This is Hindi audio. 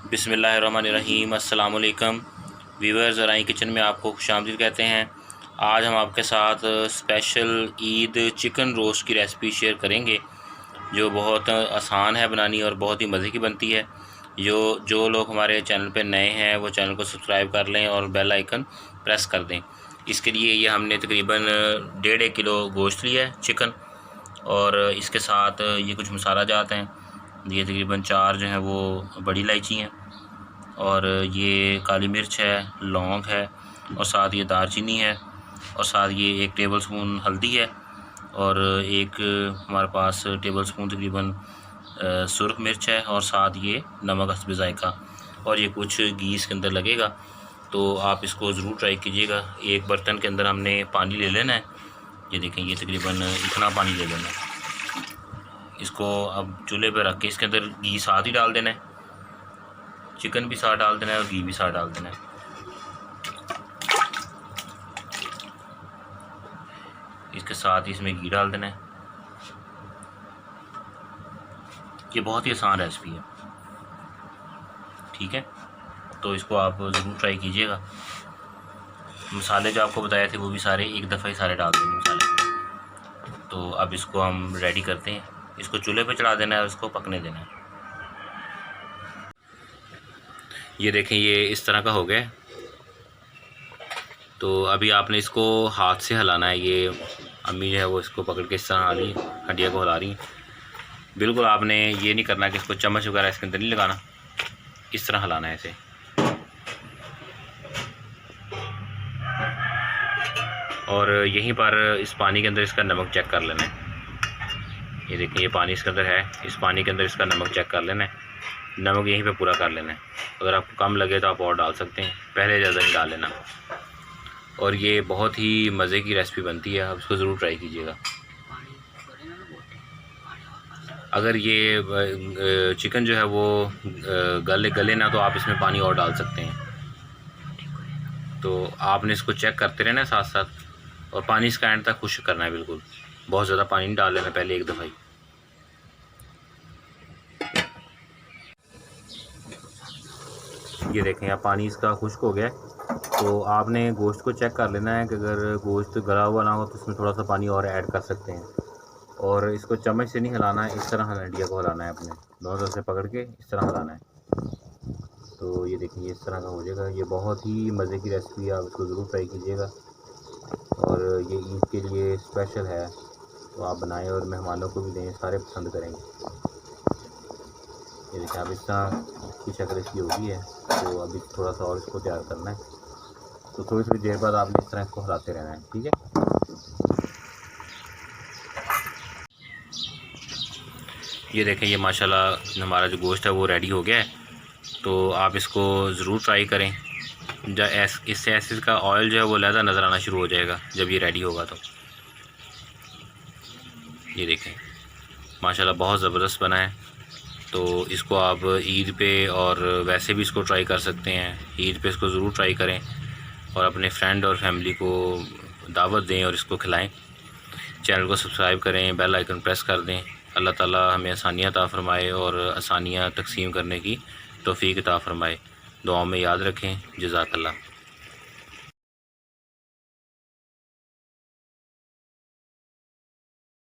बिस्मिल्लाहिर्रहमानिर्रहीम। अस्सलाम वालेकुम व्यूअर्स, ज़राई किचन में आपको खुशामदीद कहते हैं। आज हम आपके साथ स्पेशल ईद चिकन रोस्ट की रेसिपी शेयर करेंगे, जो बहुत आसान है बनानी और बहुत ही मज़े की बनती है। जो लोग हमारे चैनल पे नए हैं वो चैनल को सब्सक्राइब कर लें और बेल आइकन प्रेस कर दें। इसके लिए ये हमने तकरीबन 1.5 किलो गोश्त लिया है चिकन, और इसके साथ ये कुछ मसाला जात हैं। ये तकरीबन 4 जो हैं वो बड़ी इलायची हैं, और ये काली मिर्च है, लौंग है, और साथ ये दालचीनी है, और साथ ये 1 टेबल स्पून हल्दी है, और एक हमारे पास टेबल स्पून तकरीबन सुरख मिर्च है, और साथ ये नमक हस्ब ज़ायक़ा, और ये कुछ घी इसके अंदर लगेगा। तो आप इसको ज़रूर ट्राई कीजिएगा। एक बर्तन के अंदर हमने पानी ले लेना है। ये देखें, ये तकरीबन इतना पानी ले लेना है। इसको अब चूल्हे पर रख के इसके अंदर घी साथ ही डाल देना है, चिकन भी साथ डाल देना है और घी भी साथ डाल देना है। इसके साथ ही इसमें घी डाल देना है। ये बहुत ही आसान रेसिपी है, ठीक है। तो इसको आप ज़रूर ट्राई कीजिएगा। मसाले जो आपको बताए थे वो भी सारे एक दफ़ा ही सारे डाल देंगे मसाले। तो अब इसको हम रेडी करते हैं। इसको चूल्हे पे चढ़ा देना है और इसको पकने देना है। ये देखें, ये इस तरह का हो गया। तो अभी आपने इसको हाथ से हिलाना है। ये अम्मी जो है वो इसको पकड़ के इस तरह हाली हड्डियाँ को हिला रही हैं। बिल्कुल आपने ये नहीं करना कि इसको चम्मच वगैरह इसके अंदर नहीं लगाना, इस तरह हिलाना है इसे। और यहीं पर इस पानी के अंदर इसका नमक चेक कर लेना है। ये देखिए, ये पानी इसके अंदर है, इस पानी के अंदर इसका नमक चेक कर लेना है। नमक यहीं पे पूरा कर लेना है। अगर आपको कम लगे तो आप और डाल सकते हैं, पहले ज़्यादा नहीं डाल लेना। और ये बहुत ही मज़े की रेसिपी बनती है, आप इसको ज़रूर ट्राई कीजिएगा। अगर ये चिकन जो है वो गले ना तो आप इसमें पानी और डाल सकते हैं। तो आपने इसको चेक करते रहना है साथ साथ, और पानी इसका एंड तक खुश्क करना है। बिल्कुल बहुत ज़्यादा पानी नहीं डाल लेना पहले एक दफ़ा ही। ये देखें, अब पानी इसका खुश्क हो गया है। तो आपने गोश्त को चेक कर लेना है कि अगर गोश्त गला हुआ ना हो तो उसमें थोड़ा सा पानी और ऐड कर सकते हैं। और इसको चम्मच से नहीं हिलाना है, इस तरह हंडिया को हिलाना है, अपने दोनों तरफ से पकड़ के इस तरह हिलाना है। तो ये देखिए, ये इस तरह का हो जाएगा। ये बहुत ही मज़े की रेसिपी है, आप इसको ज़रूर ट्राई कीजिएगा। और ये ईद के लिए स्पेशल है, तो आप बनाएं और मेहमानों को भी दें, सारे पसंद करेंगे। ये देखिए, अब इस तरह की शक्ल इसकी हो गई है। तो अभी थोड़ा सा और इसको तैयार करना है। तो थोड़ी थोड़ी देर बाद आपने इस तरह इसको हिलाते रहना है, ठीक है। ये देखें, ये माशाल्लाह हमारा जो गोश्त है वो रेडी हो गया है। तो आप इसको ज़रूर ट्राई करें। इससे ऐसे का ऑयल जो है वो लहदा नज़र आना शुरू हो जाएगा जब ये रेडी होगा। तो ये देखें, माशाल्लाह बहुत ज़बरदस्त बना है। तो इसको आप ईद पे और वैसे भी इसको ट्राई कर सकते हैं। ईद पे इसको ज़रूर ट्राई करें और अपने फ्रेंड और फैमिली को दावत दें और इसको खिलाएं। चैनल को सब्सक्राइब करें, बेल आइकन प्रेस कर दें। अल्लाह ताला हमें आसानियाँ अता फ़रमाए और आसानियाँ तक़सीम करने की तौफ़ीक़ अता फ़रमाए। दुआओं में याद रखें। जज़ाकल्लाह।